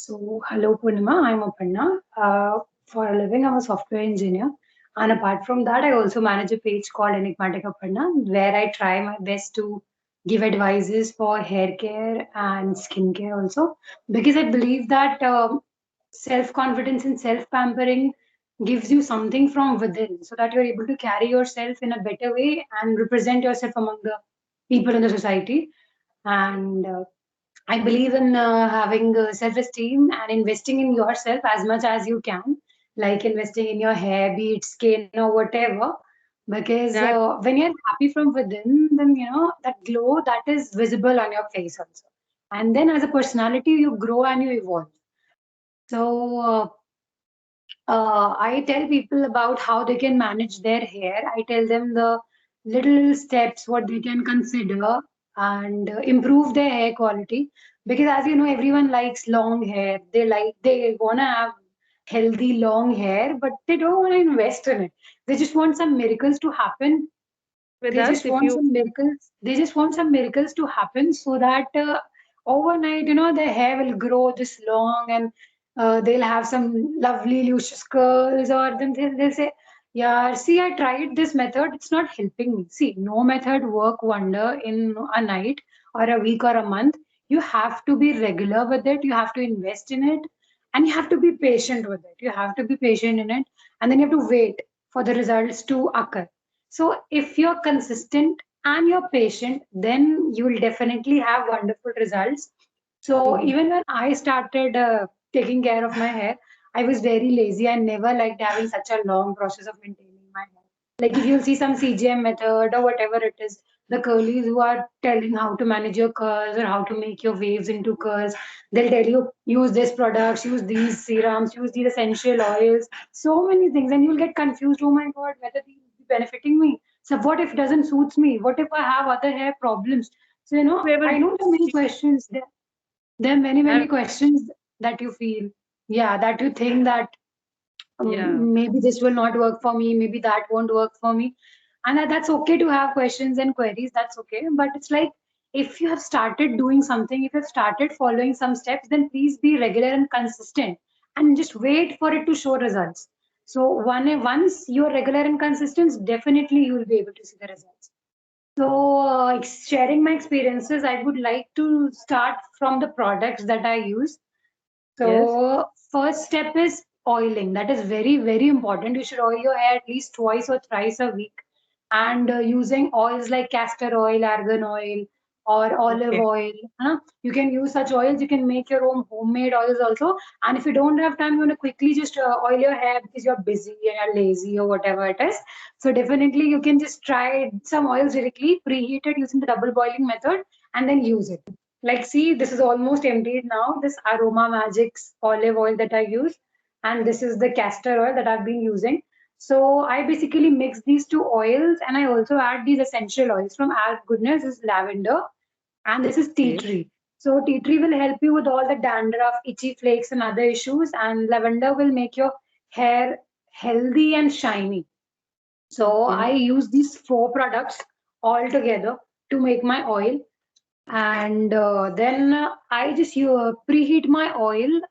So, hello Purnima, I'm Aparna. For a living, I'm a software engineer. And apart from that, I also manage a page called Enigmatic Aparna, where I try my best to give advices for hair care and skincare also. Because I believe that self confidence and self pampering gives you something from within so that you're able to carry yourself in a better way and represent yourself among the people in the society. And I believe in having self esteem and investing in yourself as much as you can, like investing in your hair, be it skin or whatever. Because That when you're happy from within, then that glow that is visible on your face also. And then as a personality, you grow and you evolve. So I tell people about how they can manage their hair. I tell them the little steps what they can consider and improve their hair quality. Because as you know, everyone likes long hair. They wanna have healthy long hair, but they don't want to invest in it. They just want some miracles to happen. with They us, just if want you some miracles. They just want some miracles to happen so that overnight, their hair will grow this long and they'll have some lovely luscious curls. Or then they'll say, "Yeah, see, I tried this method. It's not helping me." See, no method work wonder in a night or a week or a month. You have to be regular with it. You have to invest in it, and you have to be patient with it. You have to be patient in it, and then you have to wait for the results to occur. So if you're consistent and you're patient, then you will definitely have wonderful results. So Mhm. even when I started taking care of my hair, I was very lazy. I never liked having such a long process of maintaining my hair. Like if you'll see some CGM method or whatever it is, the curlies who are telling how to manage your curls or how to make your waves into curls, they'll tell you use this products, use these serums, use these essential oils, so many things, and you'll get confused. Oh my god, whether these will be benefiting me. So what if it doesn't suits me? What if I have other hair problems? So whoever I know there are many questions. There are many have, many questions that you feel, yeah, that you think that yeah, maybe this will not work for me, maybe that won't work for me, and that's okay to have questions and queries. That's okay, but it's like if you have started doing something, if you have started following some steps, then please be regular and consistent and just wait for it to show results. So once you're regular and consistent, definitely you will be able to see the results. So, sharing my experiences, I would like to start from the products that I use. yes, So, first step is oiling. That is very, very important. You should oil your hair at least twice or thrice a week. And using oils like castor oil, argan oil, or olive okay, oil. You can use such oils. You can make your own homemade oils also. And if you don't have time, you want to quickly just oil your hair because you're busy and you're lazy or whatever it is. So, definitely you can just try some oils directly, preheat it using the double boiling method, and then use it. Like, see, this is almost emptied now. This Aroma Magics olive oil that I use, and this is the castor oil that I've been using. So I basically mix these two oils, and I also add these essential oils from Our Goodness. This is lavender, and this is tea okay, tree. So tea tree will help you with all the dandruff, itchy flakes, and other issues, and lavender will make your hair healthy and shiny. So okay, I use these four products all together to make my oil, and then I just preheat my oil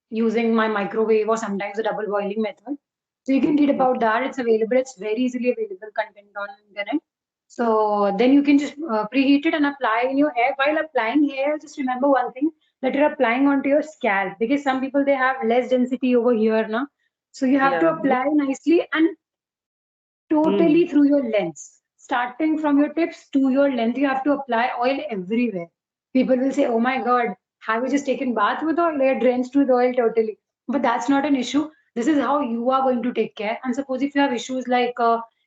using my microwave or sometimes a double boiling method. So you can read about okay, that. It's available. It's very easily available content on internet. So then you can just preheat it and apply in your hair. While applying hair, just remember one thing, that you're applying onto your scalp, because some people they have less density over here now. So you have to yeah, apply nicely and mm. totally through your lens. Starting from your tips to your length, you have to apply oil everywhere. People will say, "Oh my God, have you just taken bath with oil? You're drenched with oil totally." But that's not an issue. This is how you are going to take care. And suppose if you have issues like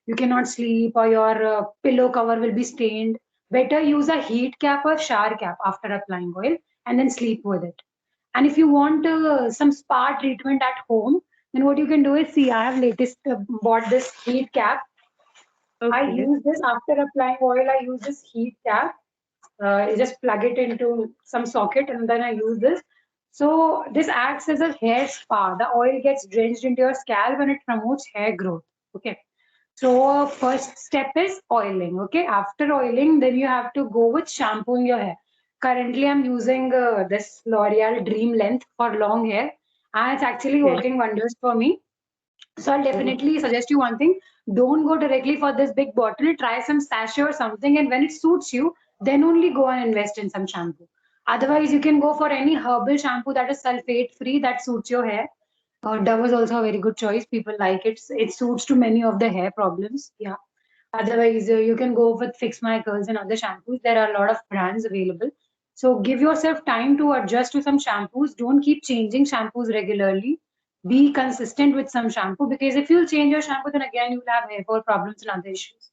you cannot sleep or your pillow cover will be stained, better use a heat cap or shower cap after applying oil and then sleep with it. And if you want some spa treatment at home, then what you can do is, see, I have latest bought this heat cap. I Okay, use this after applying oil. I use this heat cap. You just plug it into some socket and then I use this. So this acts as a hair spa. The oil gets drenched into your scalp and it promotes hair growth. Okay. So first step is oiling. Okay. After oiling, then you have to go with shampooing your hair. currently I'm using this L'Oreal Dream Length for long hair, and it's actually Okay. working wonders for me. So I'll Oh, definitely suggest you one thing. Don't go directly for this big bottle. Try some sachet or something, and when it suits you, then only go and invest in some shampoo. Otherwise, you can go for any herbal shampoo that is sulfate free that suits your hair. Dove is also a very good choice. People like it. It suits to many of the hair problems. Yeah. Otherwise, you can go with Fix My Curls and other shampoos. There are a lot of brands available. So give yourself time to adjust to some shampoos. Don't keep changing shampoos regularly. Be consistent with some shampoo, because if you'll change your shampoo, then again you'll have hair fall problems and other issues.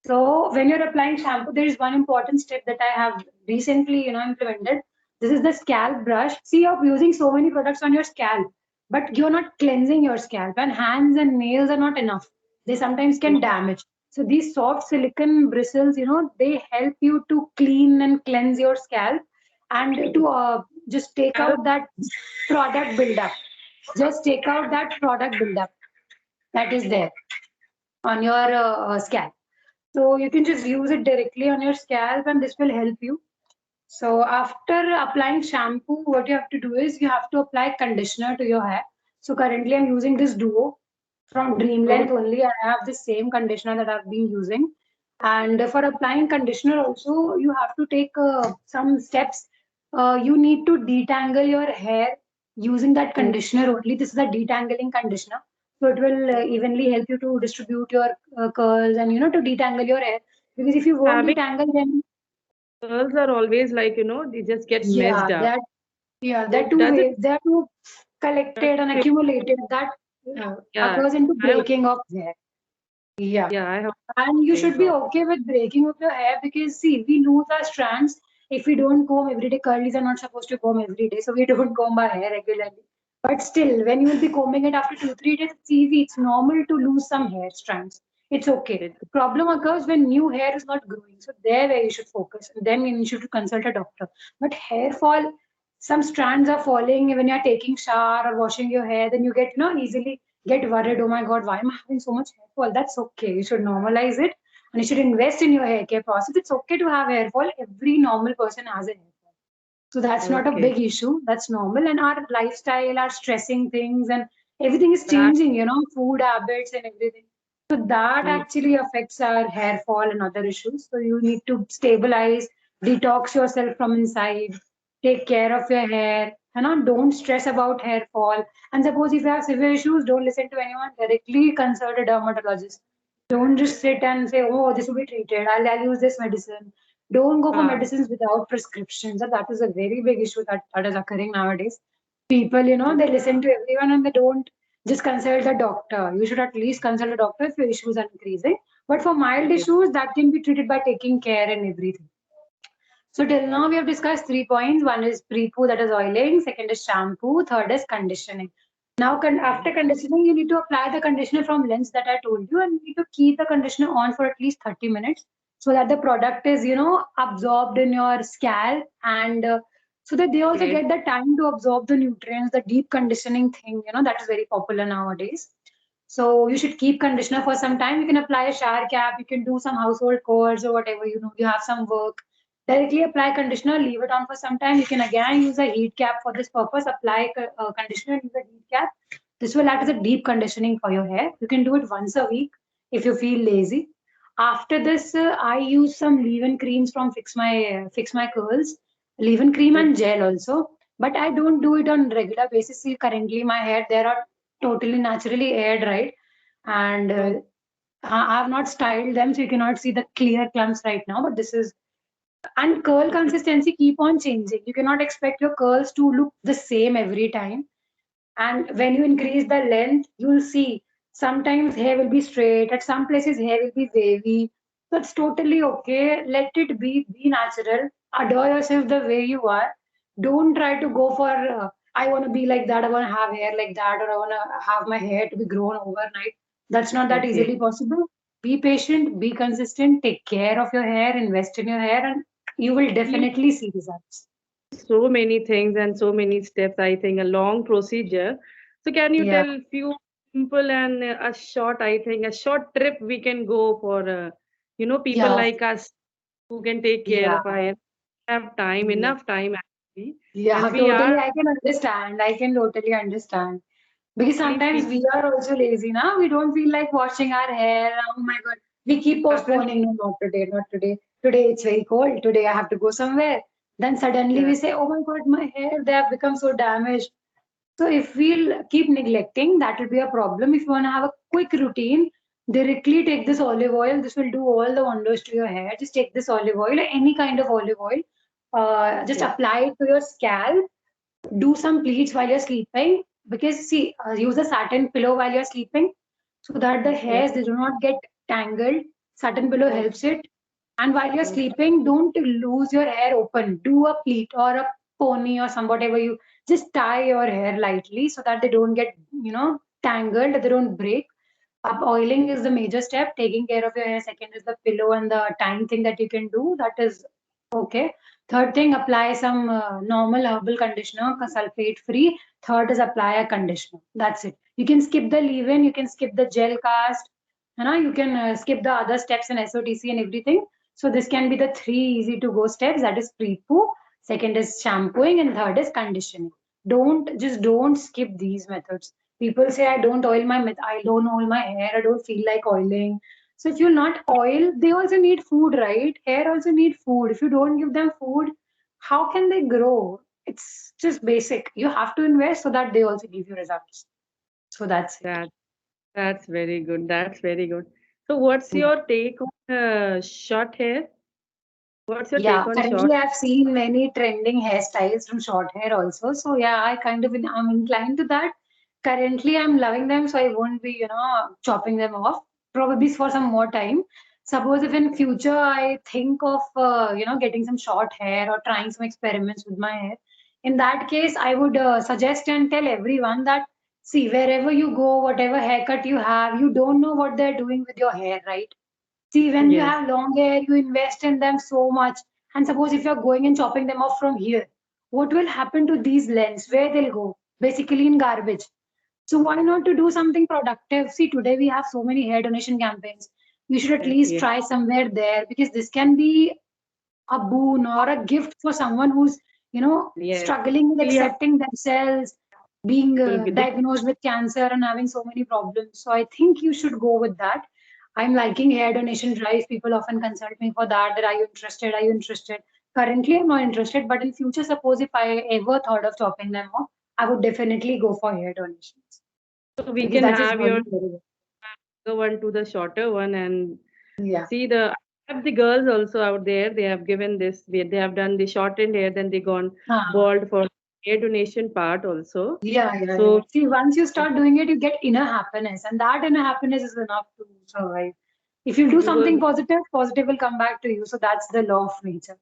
So when you're applying shampoo, there is one important step that I have recently, implemented. This is the scalp brush. See, you're using so many products on your scalp, but you're not cleansing your scalp, and hands and nails are not enough. They sometimes can damage. So these soft silicone bristles, they help you to clean and cleanse your scalp, and to just take scalp. out that product buildup. Just take out that product buildup that is there on your scalp. So you can just use it directly on your scalp, and this will help you. So after applying shampoo, what you have to do is you have to apply conditioner to your hair. So currently I'm using this Duo from Dream Oh, Length only. I have the same conditioner that I've been using. And for applying conditioner also, you have to take some steps. You need to detangle your hair using that mm. conditioner only. This is a detangling conditioner. So it will evenly help you to distribute your curls, and to detangle your hair. Because if you won't Having detangle, then curls are always like, they just get yeah, messed up. they're So too does it? they're too collected and accumulated. That Yeah, occurs into I breaking of hair. Yeah. yeah, I have And you same should be problem. okay with breaking of your hair, because see, we lose our strands if we don't comb every day. Curlies are not supposed to comb every day, so we don't comb our hair regularly. But still, when you will be combing it after 2, 3 days, it's easy. It's normal to lose some hair strands. It's okay. It, Problem occurs when new hair is not growing. So there where you should focus. And then you should consult a doctor. But hair fall, some strands are falling when you're taking shower or washing your hair, then you get, easily get worried. Oh my God, why am I having so much hair fall? That's okay. You should normalize it, and you should invest in your hair care process. It's okay to have hair fall. Every normal person has a hair fall. So that's not a okay. big issue. That's normal. And our lifestyle, our stressing things, and everything is That changing, food habits and everything. So that mm, actually affects our hair fall and other issues. So you need to stabilize, detox yourself from inside, take care of your hair, don't stress about hair fall. And suppose if you have severe issues, don't listen to anyone, directly consult a dermatologist. Don't just sit and say, oh, this will be treated. I'll use this medicine. Don't go for ah, medicines without prescriptions. And that is a very big issue that is occurring nowadays. People, they listen to everyone and they don't just consult the doctor. You should at least consult a doctor if your issues are increasing. But for mild yeah. issues, that can be treated by taking care and everything. So till now we have discussed 3 points. One is pre-poo, that is oiling. Second is shampoo. Third is conditioning. Now, after conditioning, you need to apply the conditioner from lens that I told you, and you need to keep the conditioner on for at least 30 minutes so that the product is, absorbed in your scalp, and so that they also Okay. get the time to absorb the nutrients, the deep conditioning thing, that is very popular nowadays. So you should keep conditioner for some time. You can apply a shower cap. You can do some household chores or whatever, you have some work. Directly apply conditioner, leave it on for some time. You can again use a heat cap for this purpose. Apply conditioner, use a heat cap. This will act as a deep conditioning for your hair. You can do it once a week if you feel lazy. After this, I use some leave-in creams from Fix My Curls, leave-in cream Okay. and gel also. But I don't do it on regular basis. See, currently my hair there are totally naturally air dried, and Oh, I have not styled them, so you cannot see the clear clumps right now. But this is, and curl okay. consistency keep on changing. You cannot expect your curls to look the same every time. And when you increase the length, you'll see sometimes hair will be straight, at some places hair will be wavy. So it's totally okay. Let it be natural. Adore yourself the way you are. Don't try to go for I want to be like that, I want to have hair like that, or I want to have my hair to be grown overnight. That's not that Okay. easily possible. Be patient, be consistent, take care of your hair, invest in your hair, and you will You definitely see results. so many things and so many steps, I think, a long procedure. So can you Yeah. tell few simple and a short, I think, a short trip we can go for, people Yeah. like us who can take care Yeah. of our hair. have time, Yeah. enough time actually, Yeah, and we totally. are I can understand. I can totally understand. Because please sometimes speak. we are also lazy now. We don't feel like washing our hair. Oh my God. We keep Happen. postponing. No, not today, not today. Today it's very cold. Today I have to go somewhere. Then suddenly we Yeah, say, oh my God, my hair, they have become so damaged. So if we'll keep neglecting, that will be a problem. If you want to have a quick routine, directly take this olive oil. This will do all the wonders to your hair. Just take this olive oil, any kind of olive oil. Just okay. apply it to your scalp. Do some pleats while you're sleeping. Because see, use a satin pillow while you're sleeping, so that the Okay. hairs they do not get tangled. Satin pillow Oh, helps it. And while you're okay. sleeping, don't lose your hair open. Do a pleat or a pony or some whatever you just tie your hair lightly so that they don't get, tangled, they don't break. Up oiling is the major step. Taking care of your hair. Second is the pillow and the tying thing that you can do. That is okay. Third thing, apply some normal herbal conditioner, sulfate free. Third is apply a conditioner. That's it. You can skip the leave-in. You can skip the gel cast. You can skip the other steps in SOTC and everything. So this can be the three easy to go steps. That is pre-poo. Second is shampooing, and third is conditioning. Don't skip these methods. People say I don't oil my hair, I don't feel like oiling. So if you'll not oil, they also need food, right? Hair also need food. If you don't give them food, how can they grow? It's just basic. You have to invest so that they also give you results. So that's it. That that's very good. That's very good. So, what's Yeah. your take on short hair? What's your Yeah, take on short? currently I've seen many trending hairstyles from short hair also. So yeah, I'm inclined to that. Currently I'm loving them, so I won't be, chopping them off. Probably for some more time. Suppose if in future I think of, getting some short hair or trying some experiments with my hair, in that case I would suggest and tell everyone that see, wherever you go, whatever haircut you have, you don't know what they're doing with your hair, right? See, when you Yes. have long hair, you invest in them so much. And suppose if you're going and chopping them off from here, what will happen to these lengths? Where they'll go? Basically in garbage. So why not to do something productive? See, today we have so many hair donation campaigns. You should at Yes. least Yes. try somewhere there because this can be a boon or a gift for someone who's, Yes. struggling with Really accepting themselves, being will be this. diagnosed with cancer and having so many problems. So I think you should go with that. I'm liking hair donation drives. People often consult me for that. That are you interested? Are you interested? Currently, I'm not interested, but in future, suppose if I ever thought of chopping them off, I would definitely go for hair donations So we because can that is have your really very good. longer one to the shorter one and Yeah. see the I have the girls also out there. They have given this. They have done the shortened hair, then they gone Huh. bald for hair donation part also. Yeah. So See, once you start doing it, you get inner happiness, and that inner happiness is enough to survive. If you do because something positive, positive will come back to you. So that's the law of nature.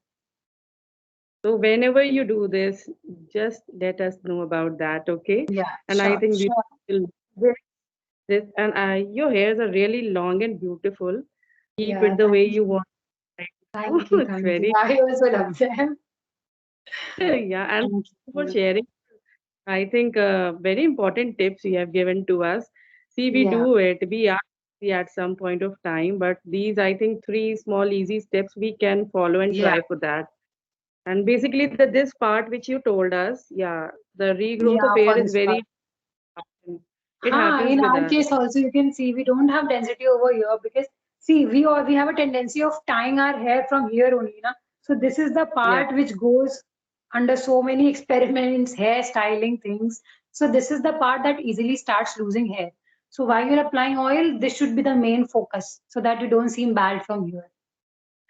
so whenever you do this, just let us know about that, okay? Yeah, And I sure, think we sure. will do this. And your hairs are really long and beautiful. Keep it Yeah, the way thank you you. want. Thank you, It's thank you. very I also love them. yeah, and Thank for you. sharing. I think very important tips you have given to us. See, we Yeah, do it. We are busy at some point of time, but these, I think, three small, easy steps we can follow and yeah, try for that. And basically, this part which you told us, yeah, the regrowth of yeah, hair for is this part. very, it In happens with our us. case also, you can see we don't have density over here because see, we have a tendency of tying our hair from here only, na? So this is the Yeah, part which goes under so many experiments, hair styling things. So this is the part that easily starts losing hair. So while you're applying oil, this should be the main focus so that you don't seem bad from here.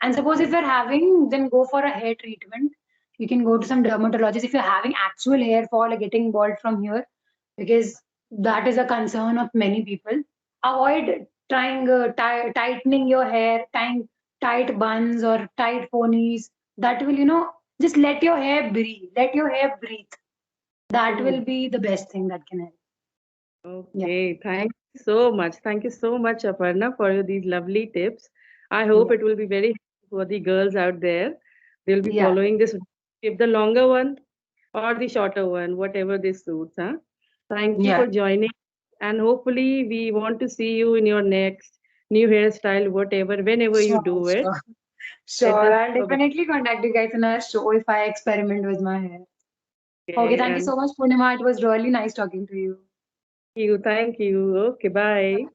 And suppose if yes. you're having, then go for a hair treatment. You can go to some dermatologist if you're having actual hair fall or getting bald from here, because that is a concern of many people. Avoid trying tightening your hair, tying tight buns or tight ponies. That will, just let your hair breathe. Let your hair breathe. That will Oh, be the best thing that can help. Yeah. okay. Thank you so much. Thank you so much, Aparna, for these lovely tips. I hope Yeah. it will be very helpful for the girls out there. They'll be Yeah. following this, if the longer one or the shorter one, whatever this suits, huh? Thank you Yeah. for joining. And hopefully, we want to see you in your next new hairstyle, whatever, whenever you Sure. do it. Sure. Sure, us I'll know about definitely contact you guys in a show if I experiment with my hair. Okay, it. thank you And so much, Purnima. It was really nice talking to you. you, thank you. Okay, bye.